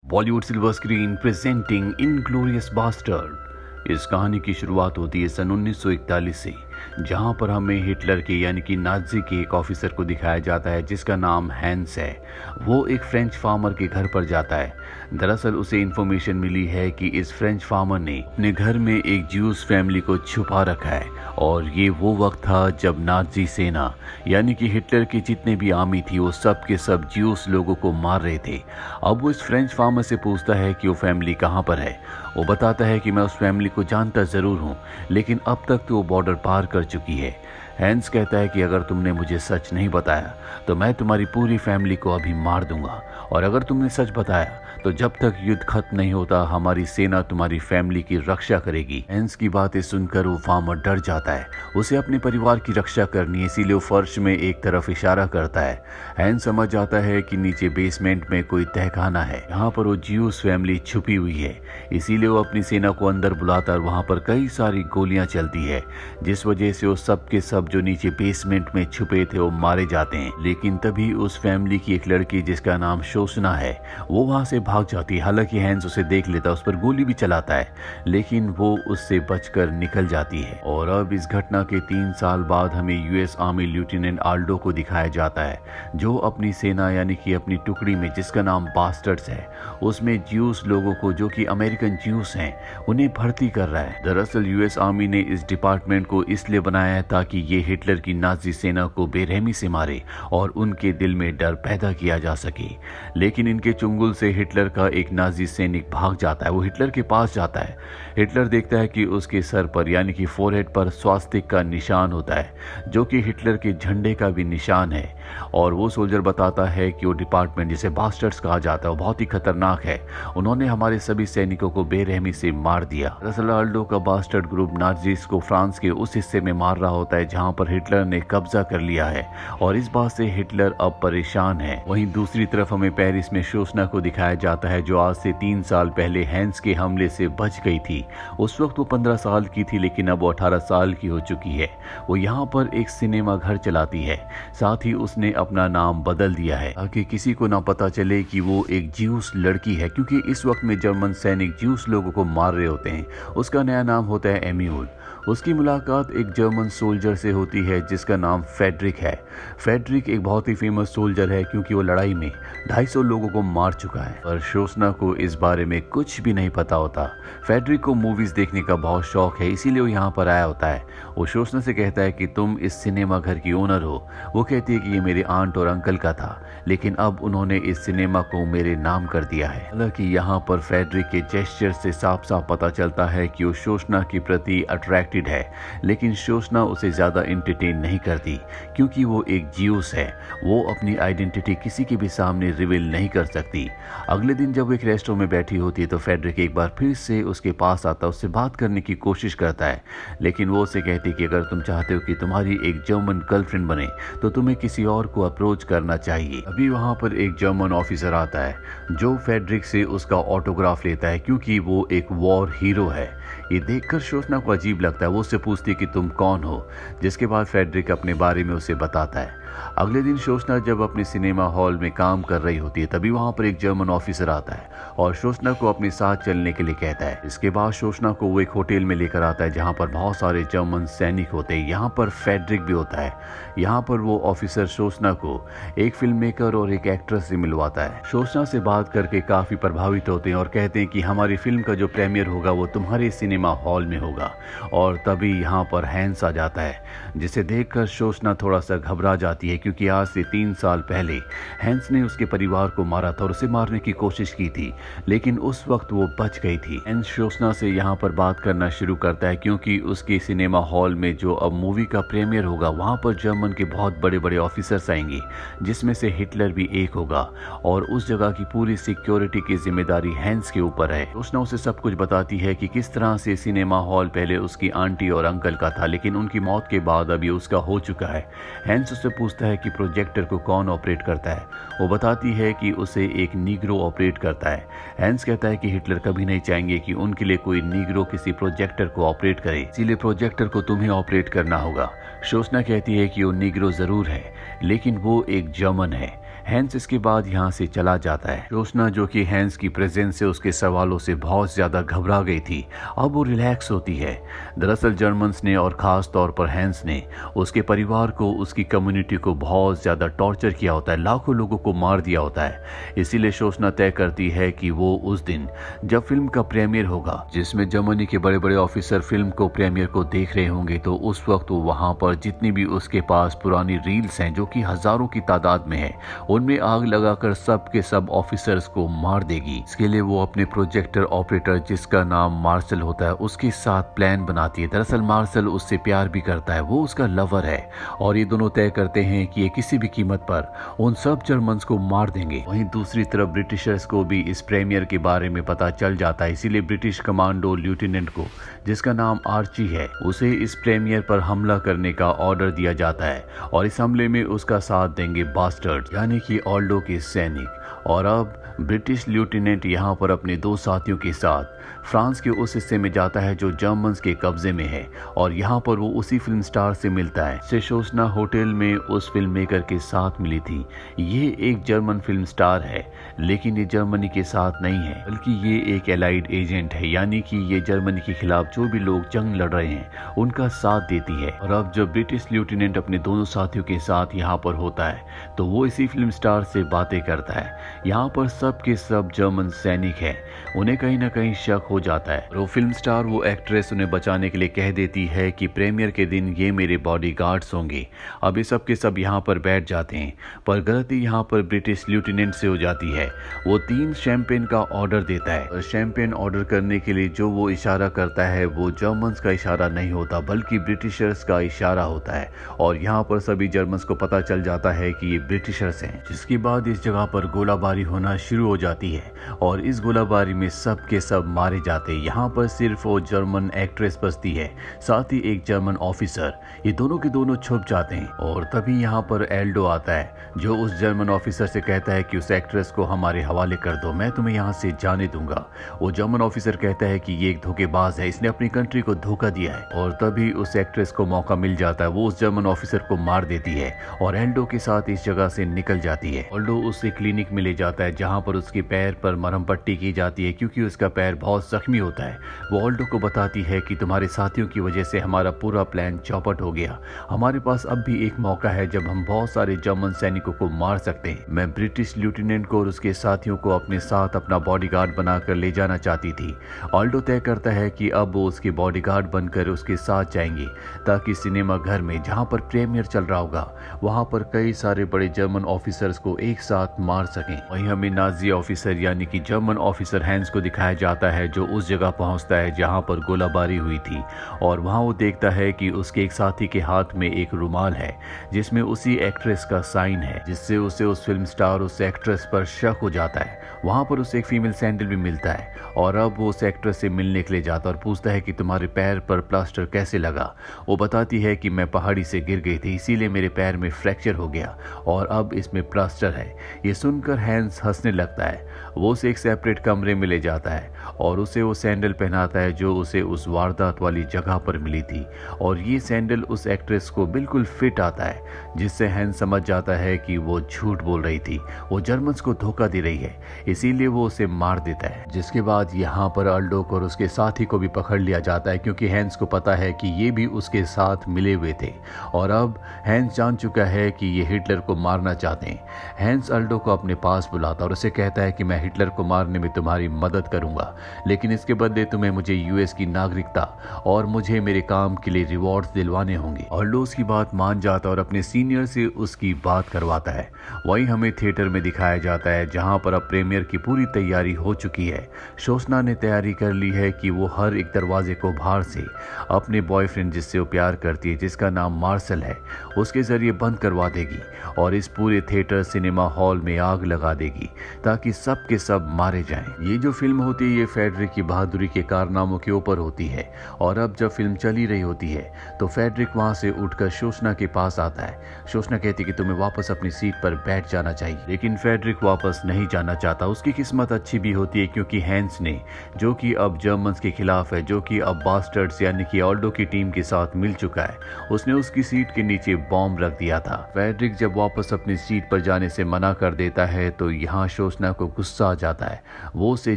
Bollywood silver screen presenting Inglorious Bastard. इस कहानी की शुरुआत होती है सन 1941 से, जहां पर हमें हिटलर के यानी कि नाजी के एक ऑफिसर को दिखाया जाता है जिसका नाम हैंस है। वो एक फ्रेंच फार्मर के घर पर जाता है। दरअसल उसे इन्फॉर्मेशन मिली है कि इस फ्रेंच फार्मर ने अपने घर में एक ज्यूस फैमिली को छुपा रखा है और ये वो वक्त था जब नाजी सेना यानी कि हिटलर की जितने भी आर्मी थी वो सब के सब ज्यूस लोगों को मार रहे थे। अब वो इस फ्रेंच फार्मर से पूछता है कि वो फैमिली कहाँ पर है। वो बताता है कि मैं उस फैमिली को जानता ज़रूर हूँ, लेकिन अब तक तो वो बॉर्डर पार कर चुकी है। हैंस कहता है कि अगर तुमने मुझे सच नहीं बताया तो मैं तुम्हारी पूरी फैमिली को अभी मार दूंगा, और अगर तुमने सच बताया तो जब तक युद्ध खत्म नहीं होता हमारी सेना तुम्हारी फैमिली की रक्षा करेगी। हैंस की बातें सुनकर वो फार्मर डर जाता है। उसे अपने परिवार की रक्षा करनी है, इसीलिए वो फर्श में एक तरफ इशारा करता है। हैंस समझ जाता है कि नीचे बेसमेंट में कोई तहखाना है, यहाँ पर वो ज्यूस फैमिली छुपी हुई है। इसीलिए वो अपनी सेना को अंदर बुलाता है। वहाँ पर कई सारी गोलियां चलती है, जिस वजह से वो सब के सब जो नीचे बेसमेंट में छुपे थे वो मारे जाते हैं। लेकिन तभी उस फैमिली की एक लड़की जिसका नाम शोषणा है वो वहां से भाग जाती है। हालांकि हैंस उसे देख लेता है, उस पर गोली भी चलाता है, लेकिन वो उससे बचकर निकल जाती है। और अब इस घटना के 3 साल बाद हमें यूएस आर्मी लेफ्टिनेंट आल्डो को दिखाया जाता है, जो अपनी सेना यानी कि अपनी टुकड़ी में जिसका नाम बास्टर्ड्स है उसमें ज्यूस लोगों को जो कि अमेरिकन ज्यूस हैं उन्हें भर्ती कर रहा है। दरअसल यूएस आर्मी ने इस डिपार्टमेंट को इसलिए बनाया है ताकि ये हिटलर की नाजी सेना को बेरहमी से मारे और उनके दिल में डर पैदा किया जा सके। लेकिन इनके चुंगल से हिटलर का एक नाजी सैनिक भाग जाता है। वो हिटलर के पास जाता है। हिटलर देखता है कि उसके सर पर यानी कि फोरहेड पर स्वास्तिक का निशान होता है, जो कि हिटलर के झंडे का भी निशान है। और वो सोल्जर बताता है कि वो डिपार्टमेंट जिसे बास्टर्ड्स कहा जाता है वो बहुत ही खतरनाक है, उन्होंने हमारे सभी सैनिकों को बेरहमी से मार दिया। दरअसल आल्डो का बास्टर्ड ग्रुप नाजीज को फ्रांस के उस हिस्से में मार रहा होता है जहां पर हिटलर ने कब्जा कर लिया है, और इस बात से हिटलर अब परेशान है। वहीं दूसरी तरफ हमें पेरिस में शोषणा को दिखाया जाता है, जो आज से 3 साल पहले हैंस के हमले से बच गई थी। उस वक्त वो 15 साल की थी, लेकिन अब वो 18 साल की हो चुकी है। वो यहाँ पर एक सिनेमा घर चलाती है, साथ ही उसने अपना नाम बदल दिया है ताकि किसी को ना पता चले कि वो एक ज्यूस लड़की है, क्योंकि इस वक्त में जर्मन सैनिक ज्यूस लोगों को मार रहे होते हैं। उसका नया नाम होता है एम्यूल। उसकी मुलाकात एक जर्मन सोल्जर से होती है जिसका नाम फेडरिक है। फेडरिक एक बहुत ही फेमस सोल्जर है क्योंकि वो लड़ाई में 250 लोगों को मार चुका है, पर शोषणा को इस बारे में कुछ भी नहीं पता होता। फेडरिक को मूवीज देखने का बहुत शौक है, इसीलिए वो यहाँ पर आया होता है। वो शोषणा से कहता है कि तुम इस सिनेमा घर की ओनर हो। वो कहती है कि ये मेरे आंट और अंकल का था, लेकिन अब उन्होंने इस सिनेमा को मेरे नाम कर दिया है। हालांकि यहाँ पर फेडरिक के जेस्चर से साफ साफ पता चलता है कि वो शोषणा के प्रति अट्रैक्टेड है, लेकिन शोषणा उसे ज्यादा एंटरटेन नहीं करती क्योंकि वो एक ज्यूस है। वो अपनी आइडेंटिटी किसी के भी सामने रिवील नहीं कर सकती। अगले दिन जब वो एक रेस्टोरेंट में बैठी होती है तो फेडरिक एक बार फिर से उसके पास आता, उससे बात करने की कोशिश करता है, लेकिन वो उसे कहती कि अगर तुम चाहते हो कि तुम्हारी एक जर्मन गर्लफ्रेंड बने तो तुम्हें किसी और को अप्रोच करना चाहिए। अभी वहां पर एक जर्मन ऑफिसर आता है जो फेडरिक से उसका ऑटोग्राफ लेता है क्योंकि वो एक वॉर हीरो है। ये देखकर शोषणा को अजीब लगता है। वो उससे पूछती है कि तुम कौन हो, जिसके बाद फेडरिक अपने बारे में उसे बताता है। अगले दिन शोषणा जब अपने सिनेमा हॉल में काम कर रही होती है तभी वहां पर एक जर्मन ऑफिसर आता है और शोषणा को अपने साथ चलने के लिए कहता है। इसके बाद शोषणा को वो एक होटल में लेकर आता है जहां पर बहुत सारे जर्मन सैनिक होते हैं। यहाँ पर फेडरिक भी होता है। यहाँ पर वो ऑफिसर शोषणा को एक फिल्म मेकर और एक एक्ट्रेस से मिलवाता है। शोषणा से बात करके काफी प्रभावित होते हैं और कहते हैं कि हमारी फिल्म का जो प्रीमियर होगा वो तुम्हारे सिनेमा हॉल में होगा। और तभी यहाँ पर हैंस आ जाता है, जिसे देखकर शोषणा थोड़ा सा घबरा जाती है क्योंकि आज से 3 साल पहले हैंस ने उसके परिवार को मारा था और उसे मारने की कोशिश की थी, लेकिन उस वक्त वो बच गई थी। हैंस शोषणा से यहाँ पर बात करना शुरू करता है क्योंकि उसके सिनेमा हॉल में जो अब मूवी का प्रीमियर होगा वहाँ पर जर्मन के बहुत बड़े बड़े ऑफिसर्स आएंगे, जिसमें से हिटलर भी एक होगा, और उस जगह की पूरी सिक्योरिटी की जिम्मेदारी हैंस के ऊपर है। शोषणा उसे सब कुछ बताती है कि किस तरह से सिनेमा हॉल पहले उसकी आंटी और अंकल का था, लेकिन उनकी मौत के बाद अभी उसका हो चुका है। हैंस उससे पूछता है कि प्रोजेक्टर को कौन ऑपरेट करता है। वो बताती है कि उसे एक नीग्रो ऑपरेट करता है। हैंस कहता है कि हिटलर कभी नहीं चाहेंगे कि उनके लिए कोई नीग्रो किसी प्रोजेक्टर को ऑपरेट करे, इसीलिए प्रोजेक्टर को तुम्हें ऑपरेट करना होगा। शोषणा कहती है कि वो नीग्रो जरूर है, लेकिन वो एक जर्मन है। हैंस इसके बाद यहाँ से चला जाता है। शोशना जो कि हैंस की प्रेजेंस से उसके सवालों से बहुत ज्यादा घबरा गई थी, अब वो रिलैक्स होती है। दरअसल जर्मन्स ने और खास तौर पर हैंस ने उसके परिवार को, उसकी कम्युनिटी को बहुत ज्यादा टॉर्चर किया होता है, लाखों लोगों को मार दिया होता है। इसीलिए शोशना तय करती है कि वो उस दिन जब फिल्म का प्रीमियर होगा, जिसमें जर्मनी के बड़े बड़े ऑफिसर फिल्म को प्रीमियर को देख रहे होंगे, तो उस वक्त वो वहां पर जितनी भी उसके पास पुरानी रील्स हैं, जो कि हजारों की तादाद में है, उनमें आग लगाकर सब के सब ऑफिसर्स को मार देगी। इसके लिए वो अपने प्रोजेक्टर ऑपरेटर, जिसका नाम मार्शल होता है, उसके साथ प्लान बनाती है। दरअसल मार्शल उससे प्यार भी करता है, वो उसका लवर है, और ये दोनों तय करते हैं कि ये किसी भी कीमत पर उन सब जर्मन्स को मार देंगे। वहीं दूसरी तरफ ब्रिटिशर्स को भी इस प्रीमियर के बारे में पता चल जाता है, इसीलिए ब्रिटिश कमांडो लेफ्टिनेंट को, जिसका नाम आर्ची है, उसे इस प्रीमियर पर हमला करने का ऑर्डर दिया जाता है, और इस हमले में उसका साथ देंगे बास्टर्ड यानी कि ऑल्डो के सैनिक। और अब ब्रिटिश लेफ्टिनेंट यहाँ पर अपने दो साथियों के साथ फ्रांस के उस हिस्से में जाता है जो जर्मन्स के कब्जे में है, और यहाँ पर वो उसी फिल्म स्टार से मिलता है जिसे शोशना होटल में उस फिल्म मेकर के साथ मिली थी। ये एक जर्मन फिल्म स्टार है, लेकिन ये जर्मनी के साथ नहीं है, बल्कि ये एक एलाइड एजेंट है, यानी कि ये जर्मनी के खिलाफ जो भी लोग जंग लड़ रहे हैं उनका साथ देती है। और अब जब ब्रिटिश लेफ्टिनेंट अपने दोनों साथियों के साथ यहाँ पर होता है, तो वो इसी फिल्म स्टार से बातें करता है। यहाँ पर सब के सब जर्मन सैनिक हैं, उन्हें कहीं ना कहीं शक हो जाता है। वो फिल्म स्टार, वो एक्ट्रेस उन्हें बचाने के लिए कह देती है कि प्रीमियर के दिन ये मेरे बॉडीगार्ड्स होंगे। अब ये सब के सब यहाँ पर बैठ जाते हैं, पर गलती यहाँ पर ब्रिटिश लेफ्टिनेंट से हो जाती है। वो 3 शैंपेन का ऑर्डर देता है, और शैंपेन ऑर्डर करने के लिए जो वो इशारा करता है वो जर्मन्स का इशारा नहीं होता, बल्कि ब्रिटिशर्स का इशारा होता है। और यहाँ पर सभी जर्मन्स को पता चल जाता है कि ये ब्रिटिशर्स हैं, जिसके बाद इस जगह पर गोलाबारी होना शुरू हो जाती है, और इस गोलाबारी में सब के सब मारे जाते हैं। यहाँ पर सिर्फ वो जर्मन एक्ट्रेस बचती है, साथ ही एक जर्मन ऑफिसर। ये दोनों के दोनों छुप जाते हैं, और तभी यहाँ पर एल्डो आता है, जो उस जर्मन ऑफिसर से कहता है कि उस एक्ट्रेस को हमारे हवाले कर दो, मैं तुम्हें यहाँ से जाने दूंगा। वो जर्मन ऑफिसर कहता है कि ये एक धोखेबाज है, इसने अपनी कंट्री को धोखा दिया है। और तभी उस एक्ट्रेस को मौका मिल जाता है, वो उस जर्मन ऑफिसर को मार देती है और एल्डो के साथ इस जगह से निकल जाती है। एल्डो उसे क्लिनिक में ले जाता है, जहाँ पर उसके पैर पर मरहम पट्टी की जाती है, क्योंकि उसका पैर बहुत जख्मी होता है। वो ऑल्डो को बताती है कि तुम्हारे साथियों की वजह से हमारा पूरा प्लान चौपट हो गया, हमारे पास अब भी एक मौका है जब हम बहुत सारे जर्मन सैनिकों को मार सकते हैं। मैं ब्रिटिश लेफ्टिनेंट को और उसके साथियों को अपने साथ अपना बॉडीगार्ड बनाकर ले जाना चाहती थी। ऑल्डो तय करता है कि अब वो उसके बॉडीगार्ड बनकर उसके साथ जाएंगे, ताकि सिनेमा घर में जहां पर प्रीमियर चल रहा होगा, वहां पर कई सारे बड़े जर्मन ऑफिसर्स को एक साथ मार सकें। वहीं हमें नाजी ऑफिसर यानी कि जर्मन ऑफिसर हैंस को दिखाया जाता है, जो उस जगह पहुंचता है जहां पर गोलाबारी हुई थी, और वहां वो देखता है कि उसके एक साथी के हाथ में एक रुमाल है, जिसमें उसी एक्ट्रेस का साइन है, जिससे उसे उस फिल्म स्टार, उस एक्ट्रेस पर शक हो जाता है। वहां पर उसे एक फीमेल सैंडल भी मिलता है, और अब वो उस एक्ट्रेस से मिलने के लिए जाता है और पूछता है कि तुम्हारे पैर पर प्लास्टर कैसे लगा। वो बताती है कि मैं पहाड़ी से गिर गई थी, इसीलिए मेरे पैर में फ्रैक्चर हो गया और अब इसमें प्लास्टर है। ये सुनकर हैंस हंसने लगता है। वो उसे एक सेपरेट कमरे में ले जाता है और उसे वो सैंडल पहनाता है जो उसे उस वारदात वाली जगह पर मिली थी, और ये सैंडल उस एक्ट्रेस को बिल्कुल फिट आता है, जिससे हैंस समझ जाता है कि वो झूठ बोल रही थी, वो जर्मन्स को धोखा दे रही है, इसीलिए वो उसे मार देता है। जिसके बाद यहाँ पर अल्डो को और उसके साथी को भी पकड़ लिया जाता है, क्योंकि हैंस को पता है कि ये भी उसके साथ मिले हुए थे, और अब हैंस जान चुका है कि ये हिटलर को मारना चाहते हैं। हैंस अल्डो को अपने पास बुलाता और उसे कहता है कि मैं हिटलर को मारने में तुम्हारी मदद करूंगा, लेकिन इसके बदले तुम्हें मुझे यूएस की नागरिकता और मुझे मेरे काम के लिए रिवॉर्ड्स दिलवाने होंगे। अल्डो उसकी बात मान जाता और अपने सीनियर से उसकी बात करवाता है। वहीं हमें थिएटर में दिखाया जाता है, जहां पर अब प्रीमियर की पूरी तैयारी हो चुकी है। शोशना ने तैयारी कर ली है कि वो हर एक दरवाजे को बाहर से अपने बॉयफ्रेंड, जिससे वो प्यार करती है, जिसका नाम मार्शल है, उसके जरिए बंद करवा देगी और इस पूरे थिएटर सिनेमा हॉल में आग लगा देगी, ताकि सब के सब मारे जाएं। ये जो फिल्म होती है, ये ये फेडरिक की बहादुरी के कारनामों के ऊपर होती है। और अब जब फिल्म चली रही होती है तो फेडरिक वहां से उठकर शोशना के पास आता है। शोशना कहती है कि तुम्हें वापस अपनी सीट पर बैठ जाना चाहिए, लेकिन फेडरिक वापस नहीं जाना चाहता। उसकी किस्मत अच्छी भी होती है क्योंकि हैंस ने, जो कि अब जर्मन्स के खिलाफ है, जो कि अब बास्टर्ड्स यानी कि ऑल्डो की टीम के साथ मिल चुका है, उसने उसकी सीट के नीचे बॉम्ब रख दिया था। फेडरिक जब वापस अपनी सीट पर जाने से मना कर देता है तो यहाँ शोशना को गुस्सा आ जाता है। वो उसे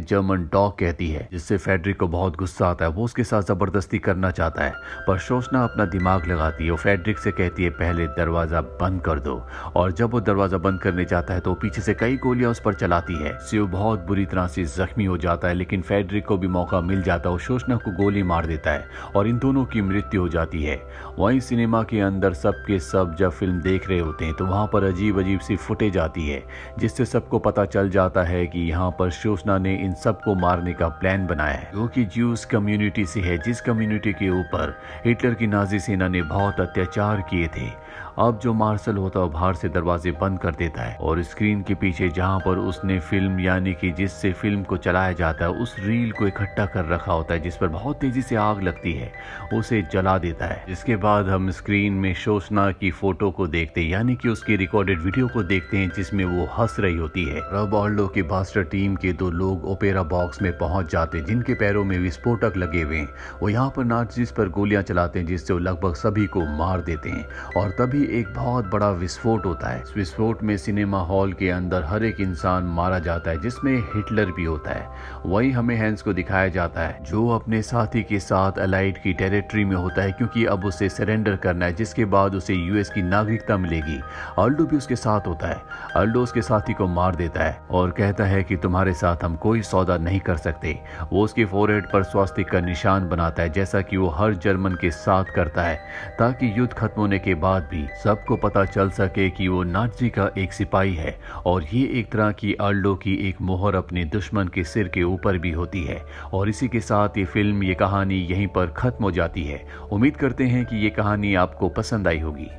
जर्मन डॉग कहती है, जिससे फेडरिक को बहुत गुस्सा आता है। वो उसके साथ जबरदस्ती करना चाहता है, पर शोशना अपना दिमाग लगाती है और फेडरिक से कहती है पहले दरवाजा बंद कर दो। और जब वो दरवाजा बंद करने जाता है तो पीछे से कई गोलियां उस पर चलाती है। वो बहुत बुरी तरह से जख्मी हो जाता है, लेकिन फेडरिक को भी मौका मिल जाता है और शोशना को गोली मार देता है और इन दोनों की मृत्यु हो जाती है। वहीं सिनेमा के अंदर सबके सब जब फिल्म देख रहे होते हैं तो वहां पर अजीब अजीब सी फुटेज आती है, जिससे सबको पता चल जाता है कि यहाँ पर शोशना ने इन सबको मारने का प्लान बनाया है, जो कि ज्यूस कम्युनिटी से है, जिस कम्युनिटी के ऊपर हिटलर की नाजी सेना ने बहुत अत्याचार किए थे। अब जो मार्शल होता है बाहर से दरवाजे बंद कर देता है और स्क्रीन के पीछे जहां पर उसने फिल्म यानी कि जिससे फिल्म को चलाया जाता है उस रील को इकट्ठा कर रखा होता है, जिस पर बहुत तेजी से आग लगती है, उसे जला देता है। जिसके बाद हम स्क्रीन में शोशना की फोटो को देखते हैं, यानी कि उसकी रिकॉर्डेड वीडियो को देखते हैं जिसमें वो हंस रही होती है। अब ऑल्डो की बास्टर टीम के 2 लोग ओपेरा बॉक्स में पहुंच जाते हैं, जिनके पैरों में विस्फोटक लगे हुए हैं। वो यहाँ पर नाज़ीज़ पर गोलियां चलाते हैं, जिससे वो लगभग सभी को मार देते हैं। और तभी एक बहुत बड़ा विस्फोट होता है। इस विस्फोट में सिनेमा हॉल के अंदर हर एक इंसान मारा जाता है, जिसमें हिटलर भी होता है। वही हमें हैंस को दिखाया जाता है, जो अपने साथी के साथ अलाइड की टेरिटरी में होता है, क्योंकि अब उसे सरेंडर करना है, जिसके बाद उसे यूएस की नागरिकता मिलेगी। ऑल्डो भी उसके साथ होता है। ऑल्डो उसके साथी को मार देता है और कहता है कि तुम्हारे साथ हम कोई सौदा नहीं कर सकते। वो उसके फोरहेड पर स्वास्तिक का निशान बनाता है, जैसा कि वो हर जर्मन के साथ करता है, ताकि युद्ध खत्म होने के बाद भी सबको पता चल सके कि वो नाज़ी का एक सिपाही है। और ये एक तरह की ऑल्डो की एक मोहर अपने दुश्मन के सिर के ऊपर भी होती है। और इसी के साथ ये फिल्म, ये कहानी यहीं पर खत्म हो जाती है। उम्मीद करते हैं कि ये कहानी आपको पसंद आई होगी।